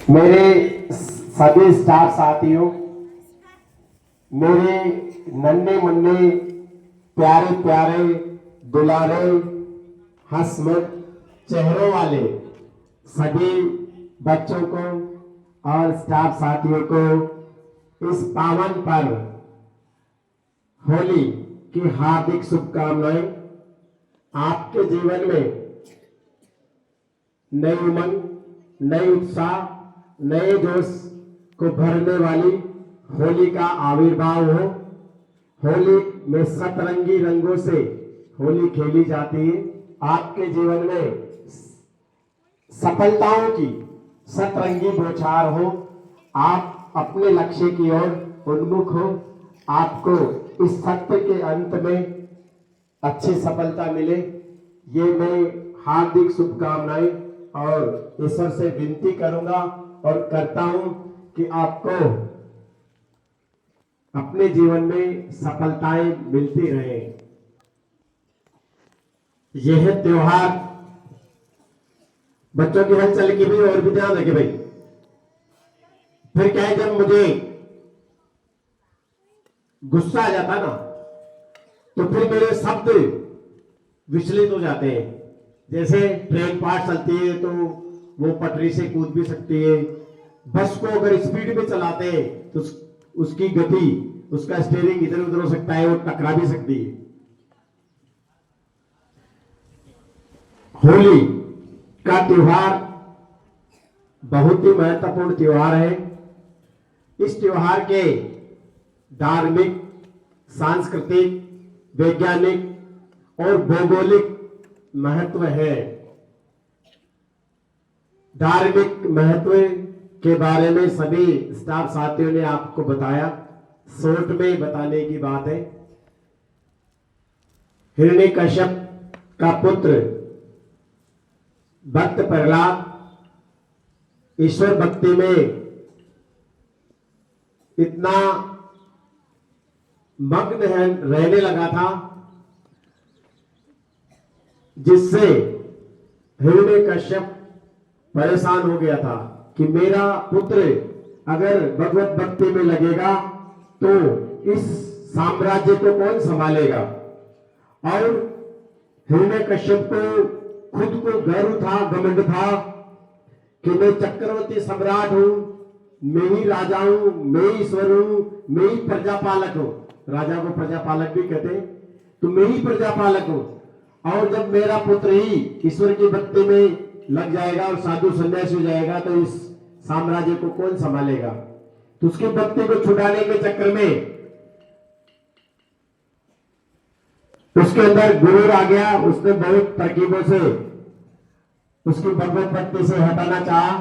मेरे सभी स्टाफ साथियों, मेरे नन्हे मुन्ने प्यारे प्यारे दुलारे हंसमुख चेहरों वाले सभी बच्चों को और स्टाफ साथियों को इस पावन पर्व होली की हार्दिक शुभकामनाएं। आपके जीवन में नई उमंग, नई उत्साह, नए जोश को भरने वाली होली का आविर्भाव हो। होली में सतरंगी रंगों से होली खेली जाती है। आपके जीवन में सफलताओं की सतरंगी बौछार हो। आप अपने लक्ष्य की ओर उन्मुख हो। आपको इस सत्र के अंत में अच्छी सफलता मिले, ये मैं हार्दिक शुभकामनाएं और ईश्वर से विनती करूंगा और करता हूं कि आपको अपने जीवन में सफलताएं मिलती रहे। यह त्योहार बच्चों की हलचल की भी और भी ध्यान रखे भाई। फिर क्या है, जब मुझे गुस्सा आ जाता ना तो फिर मेरे शब्द विचलित हो जाते हैं। जैसे ट्रेन फास्ट चलती है तो वो पटरी से कूद भी सकती है। बस को अगर स्पीड में चलाते हैं तो उसकी गति, उसका स्टीयरिंग इधर उधर हो सकता है, वो टकरा भी सकती है। होली का त्योहार बहुत ही महत्वपूर्ण त्योहार है। इस त्योहार के धार्मिक, सांस्कृतिक, वैज्ञानिक और भौगोलिक महत्व है। धार्मिक महत्व के बारे में सभी स्टाफ साथियों ने आपको बताया। शॉर्ट में बताने की बात है, हिरण्यकश्यप का पुत्र भक्त प्रहलाद ईश्वर भक्ति में इतना मग्न रहने लगा था जिससे हिरण्यकश्यप परेशान हो गया था कि मेरा पुत्र अगर भगवत भक्ति में लगेगा तो इस साम्राज्य को कौन संभालेगा। और हिरण्यकश्यप को खुद को गर्व था, घमंड था कि मैं चक्रवर्ती सम्राट हूं, मैं ही राजा हूं, मैं ही ईश्वर हूं, मैं ही प्रजापालक हूं। राजा को प्रजापालक भी कहते हैं, तो मैं ही प्रजापालक हूं। और जब मेरा पुत्र ही ईश्वर की भक्ति में लग जाएगा और साधु सन्यासी हो जाएगा तो इस साम्राज्य को कौन संभालेगा। तो उसकी भक्ति को छुड़ाने के चक्कर में उसके अंदर गुरूर आ गया। उसने बहुत तरकीबों से उसकी भगवत भक्ति से हटाना चाहा,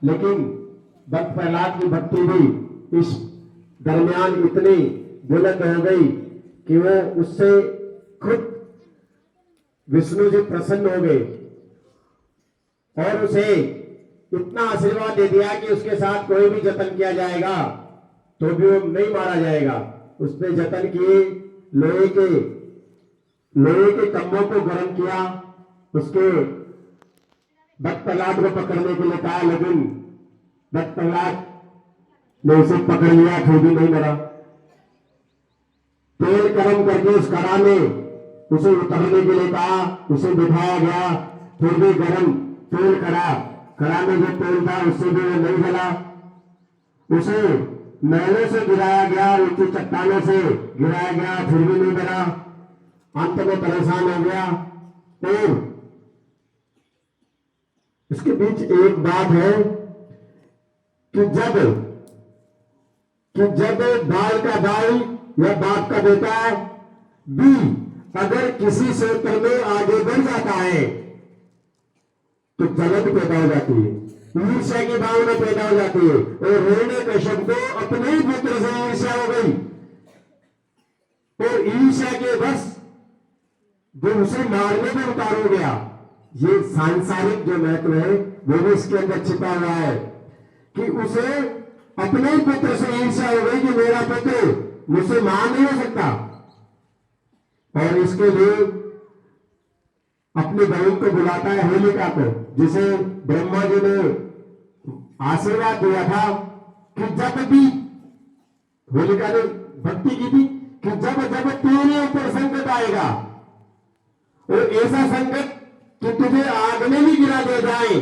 लेकिन भक्त प्रहलाद की भक्ति भी इस दरमियान इतनी बुलंद हो गई कि वो उससे खुद विष्णु जी प्रसन्न हो गए और उसे इतना आशीर्वाद दे दिया कि उसके साथ कोई भी जतन किया जाएगा तो भी वो नहीं मारा जाएगा। उसने जतन किए, लोहे के तंबों को गर्म किया, उसके भक्त प्रहलाद को पकड़ने के लिए कहा, लेकिन भक्त प्रहलाद ने उसे पकड़ लिया, फिर भी नहीं मरा। तेल गर्म करके उस कड़ा में उसे उतरने के लिए कहा, उसे बिठाया गया, फिर भी गर्म तेल कड़ा में जो तेल था उससे भी वो नहीं जला। उसे महलों से गिराया गया, ऊंची चट्टानों से गिराया गया, फिर भी नहीं जला। अंत में परेशान हो गया। और इसके बीच एक बात है कि जब बाल का भाई या बाप का बेटा भी अगर किसी क्षेत्र में आगे बढ़ जाता है तो जलन पैदा हो जाती है, ईर्ष्या की भावना पैदा हो जाती है। और हिरण्यकश्यप को अपने ही पुत्र से ईर्ष्या हो गई और ईर्ष्या के बस जो उसे मारने में उतार हो गया। ये सांसारिक जो महत्व है वो भी इसके अंदर छिपा हुआ है कि उसे अपने ही पुत्र से ईर्ष्या हो गई कि मेरा पुत्र मुझसे मार नहीं हो सकता। और इसके लिए अपनी बहन को बुलाता है होलिका को, जिसे ब्रह्मा जी ने आशीर्वाद दिया था कि जब भी होलिका ने भक्ति की थी कि जब जब तेरे ऊपर संकट आएगा और ऐसा संकट कि तुझे आग में भी गिरा दे जाए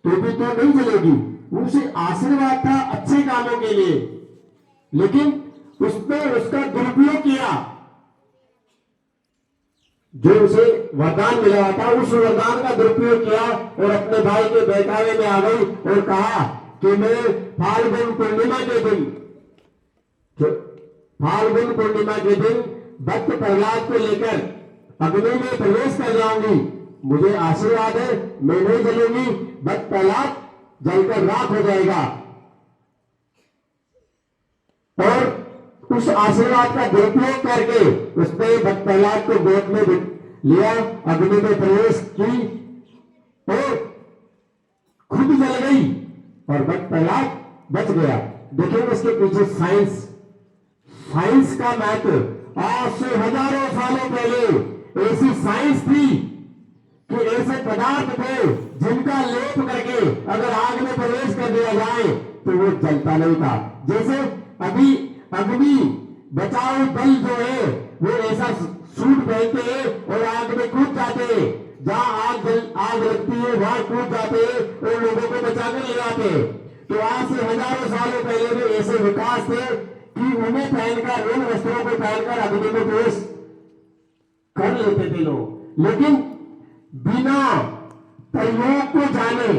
तो भी तो नहीं जलेगी। उनसे आशीर्वाद था अच्छे कामों के लिए, लेकिन उसने उसका दुरुपयोग किया। जो उसे वरदान मिला था उस वरदान का दुरुपयोग किया और अपने भाई के बहकावे में आ गई और कहा कि मैं फाल्गुन पूर्णिमा के दिन भक्त प्रहलाद को लेकर अग्नि में प्रवेश कर जाऊंगी। मुझे आशीर्वाद है, मैं नहीं जलूंगी, भक्त प्रहलाद जलकर राख हो जाएगा। और उस आशीर्वाद का दुरुपयोग करके उसने भक्त प्रहलाद को गोद में लिया, अग्नि में प्रवेश की और खुद जल गई और भक्त प्रहलाद बच गया। देखेंगे इसके पीछे साइंस का महत्व। आज से हजारों सालों पहले ऐसी साइंस थी कि ऐसे पदार्थ थे जिनका लेप करके अगर आग में प्रवेश कर दिया जाए तो वो जलता नहीं था। जैसे अभी अग्नि बचाव दल जो है वो ऐसा सूट पहनते हैं और आग में कूद जाते हैं, जहां आग लगती है वहां कूद जाते हैं और लोगों को बचाकर ले आते हैं। तो आज से हजारों सालों पहले भी ऐसे विकास थे कि उन्हें पहनकर, उन वस्त्रों को पहनकर अग्नि में प्रवेश कर लेते थे लोग। लेकिन बिना प्रयोग को जाने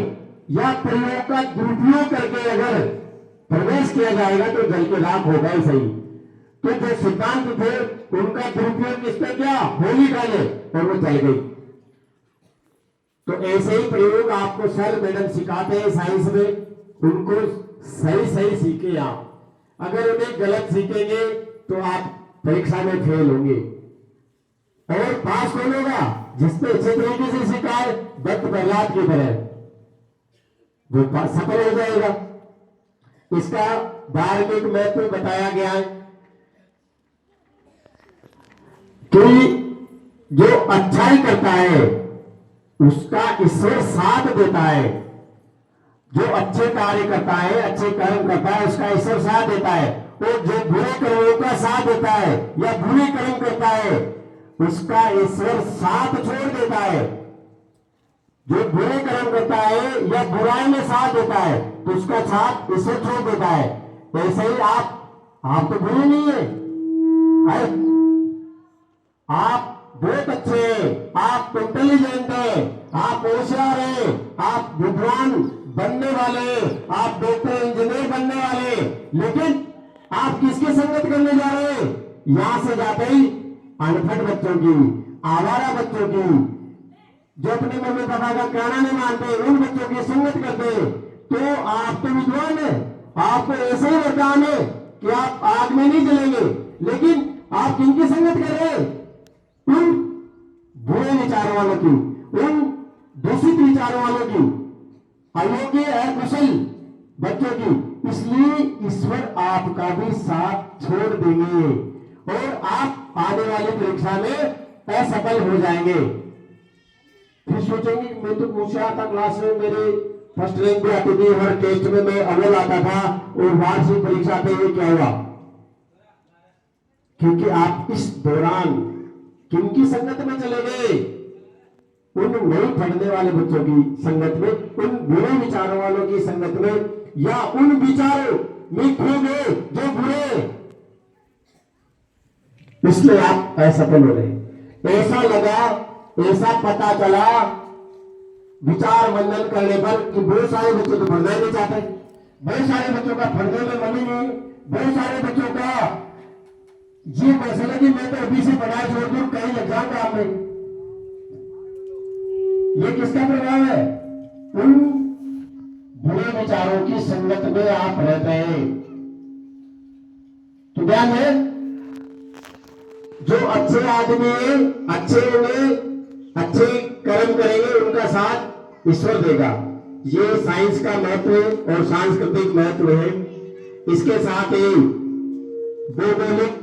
या प्रयोग का दुरुपयोग करके अगर प्रवेश किया जाएगा तो जल के राख होगा ही सही। तो जो सिद्धांत थे उनका दुरुपयोग किसने किया? होलिका ने, और वो जल गई। तो ऐसे ही प्रयोग आपको सर मैडम सिखाते हैं साइंस में, उनको सही सीखे आप। अगर उन्हें गलत सीखेंगे तो आप परीक्षा में फेल होंगे। और पास कौन होगा? जिसने अच्छे तरीके से सीखा है, भक्त प्रहलाद की तरह वो सफल हो जाएगा। इसका धार्मिक महत्व बताया गया है कि जो अच्छाई करता है उसका ईश्वर साथ देता है। जो अच्छे कार्य करता है, अच्छे कर्म करता है, उसका ईश्वर साथ देता है। और जो बुरे कर्मों का साथ देता है या बुरे कर्म करता है उसका ईश्वर साथ छोड़ देता है। जो बुरे कर्म करता है या बुराई में साथ देता है तो उसका साथ ईश्वर छोड़ देता है। ऐसे ही आप तो बुरे नहीं है, आप बहुत अच्छे हैं, आप इंटेलिजेंट हैं, आप होशियार हैं, आप विद्वान बनने वाले, आप डॉक्टर इंजीनियर बनने वाले, लेकिन आप किसकी संगत करने जा रहे हैं? यहां से जाते ही अनपढ़ बच्चों की, आवारा बच्चों की, जो अपने मम्मी पापा का कहना नहीं मानते, उन बच्चों की संगत करते हैं। तो आप तो विद्वान है, आपको ऐसे ही वरदान है कि आप आग में नहीं जलेंगे, लेकिन आप किनकी संगत कर रहे हैं? उन बुरे विचारों वालों की, उन दूषित विचारों वालों की, अयोग्य अकुशल बच्चों की। इसलिए ईश्वर आपका भी साथ छोड़ देंगे और आप आने वाली परीक्षा में असफल हो जाएंगे। फिर सोचेंगे मैं तो होशियार था, क्लास में मेरे फर्स्ट रैंक भी आती थी, हर टेस्ट में मैं अव्वल आता था, और वार्षिक परीक्षा पे ये क्या हुआ? क्योंकि आप इस दौरान किनकी संगत में चले गए? उन नहीं पढ़ने वाले बच्चों की संगत में, उन बुरे विचारों वालों की संगत में, या उन विचारों में खो गए जो बुरे। इसलिए आप असफल हो रहे। ऐसा लगा, ऐसा पता चला विचार मंथन करने पर कि बहुत सारे बच्चे तो पढ़ना ही नहीं चाहते, बहुत सारे बच्चों का पढ़ने में मन ही नहीं, बहुत सारे बच्चों का ये मसला कि मैं तो अभी से पढ़ाई छोड़ दूं, कहीं लग जाऊंगा आप में। ये किसका प्रभाव है? उन बुरे विचारों की संगत में आप रहते हैं। तो ध्यान है, जो अच्छे आदमी है, अच्छे होंगे, अच्छे कर्म करेंगे, उनका साथ ईश्वर देगा। ये साइंस का महत्व और सांस्कृतिक महत्व है। इसके साथ ही भौगोलिक